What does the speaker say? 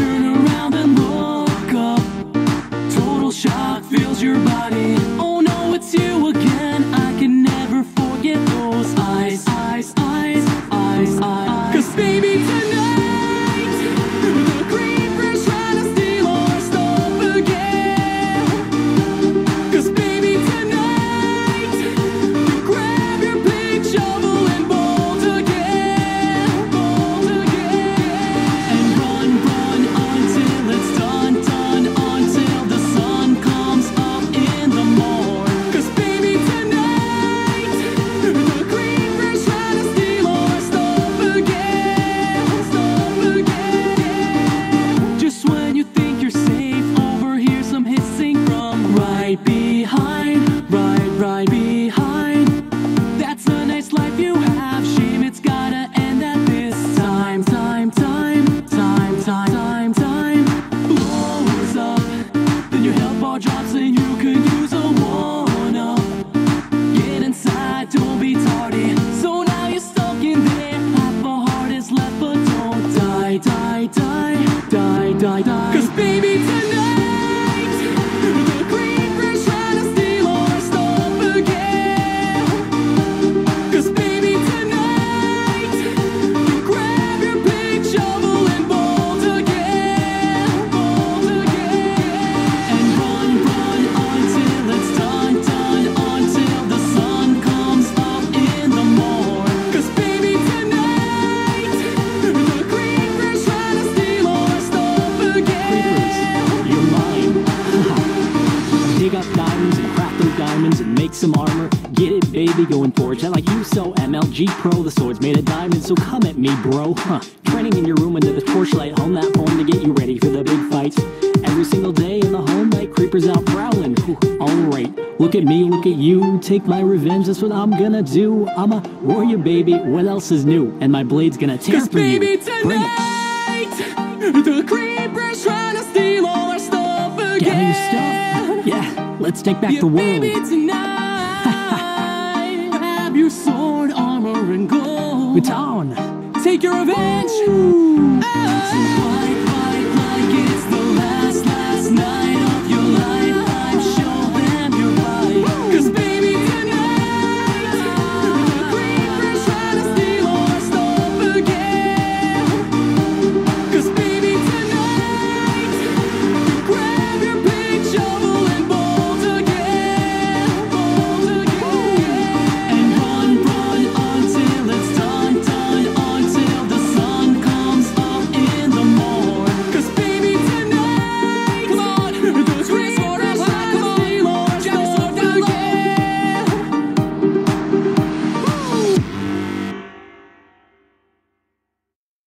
turn around and look up. Total shock fills your body. Oh no, it's you again. I can never forget those eyes, eyes, eyes, eyes, eyes. 'Cause baby, tonight the creeper's trying to steal our stuff again. 'Cause baby, tonight you grab your big shovel and bolt again, and run, run until it's done, done, until the sun comes up in the morn. 'Cause baby, tonight the creeper's trying to steal our stuff again, Just when you think you're safe, overhear some hissing from right behind, right behind. That's a nice life you have, shame it's gotta end at this time, time, time, time, time, time, time. Blows up, then your health bar drops and you could use a one-up. Get inside, don't be tardy. So now you're stuck in there, half a heart is left, but don't die, die, die, die, die, die. 'Cause baby, tonight the creeper's trying to steal our stuff again. 'Cause baby, tonight you grab your big shovel and bolt again, and run, run until it's done, done, until the sun comes up in the morn. 'Cause baby, tonight the creeper's trying to steal our stuff again. You're mine. Dig up diamonds and craft those diamonds and make some armor. Get it, baby, going forge. And like you, so MLG Pro, the sword's made of diamonds, so come at me, bro. Training in your room under the torchlight, home that phone to get you ready for the big fights. Every single day in the home, like creepers out prowling. Alright, look at me, look at you. Take my revenge, that's what I'm gonna do. I'm a warrior, baby, what else is new? And my blade's gonna tear 'Cause through baby, you. Bring it. tonight the creeper's trying to steal all our stuff again. Gather your stuff. Yeah, let's take back Yeah, the world. baby, tonight grab your sword, armor, and gold. It's on. Take your revenge. Oh.